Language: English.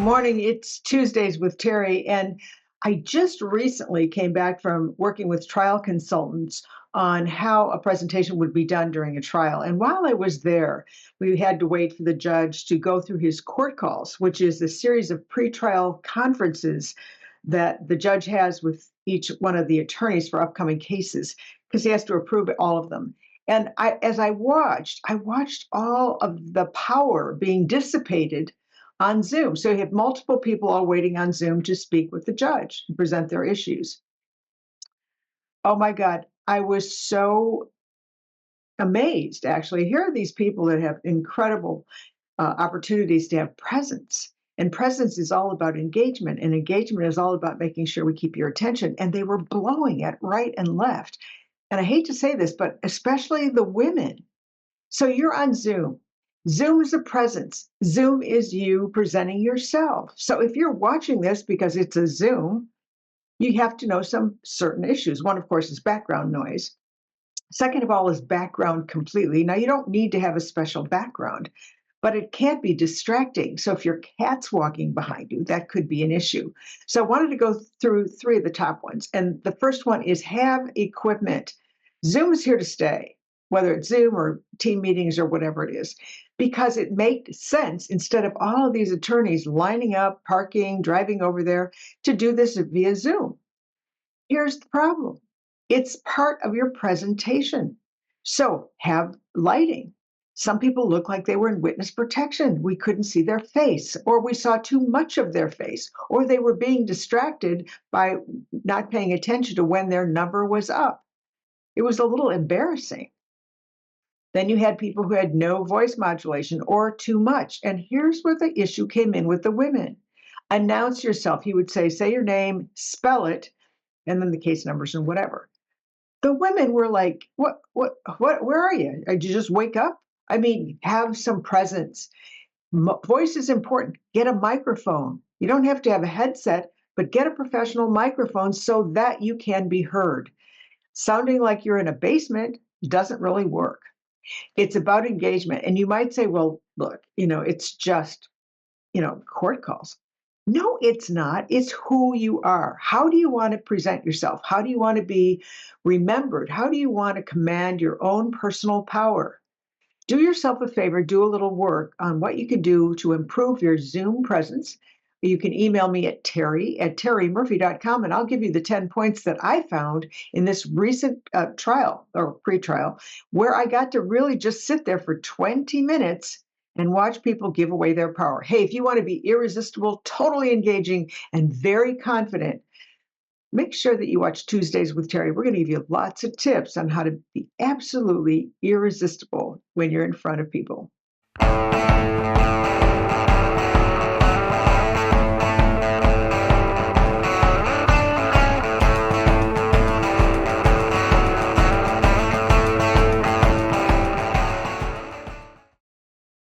morning. It's Tuesdays with Terri, and I just recently came back from working with trial consultants on how a presentation would be done during a trial. And while I was there, we had to wait for the judge to go through his court calls, which is a series of pretrial conferences that the judge has with each one of the attorneys for upcoming cases, because he has to approve all of them. And as I watched all of the power being dissipated on Zoom. So you have multiple people all waiting on Zoom to speak with the judge and present their issues. Oh my God, I was so amazed, actually. Here are these people that have incredible opportunities to have presence. And presence is all about engagement, and engagement is all about making sure we keep your attention. And they were blowing it right and left. And I hate to say this, but especially the women. So you're on Zoom. Zoom is a presence. Zoom is you presenting yourself. So if you're watching this because it's a Zoom, you have to know some certain issues. One, of course, is background noise. Second of all is background completely. Now, you don't need to have a special background, but it can't be distracting. So if your cat's walking behind you, that could be an issue. So I wanted to go through three of the top ones. And the first one is have equipment. Zoom is here to stay, whether it's Zoom or team meetings or whatever it is, because it makes sense instead of all of these attorneys lining up, parking, driving over there to do this via Zoom. Here's the problem. It's part of your presentation. So have lighting. Some people look like they were in witness protection. We couldn't see their face, or we saw too much of their face, or they were being distracted by not paying attention to when their number was up. It was a little embarrassing. Then you had people who had no voice modulation or too much. And here's where the issue came in with the women. Announce yourself. He would say your name, spell it, and then the case numbers and whatever. The women were like, what, where are you? Did you just wake up? I mean, have some presence. Voice is important. Get a microphone. You don't have to have a headset, but get a professional microphone so that you can be heard. Sounding like you're in a basement doesn't really work. It's about engagement. And you might say, well, look, it's just, court calls. No, it's not. It's who you are. How do you want to present yourself? How do you want to be remembered? How do you want to command your own personal power? Do yourself a favor, do a little work on what you can do to improve your Zoom presence. You can email me at terri@terrimurphy.com, and I'll give you the 10 points that I found in this recent trial or pre-trial, where I got to really just sit there for 20 minutes and watch people give away their power. Hey, if you want to be irresistible, totally engaging, and very confident, make sure that you watch Tuesdays with Terri. We're going to give you lots of tips on how to be absolutely irresistible when you're in front of people.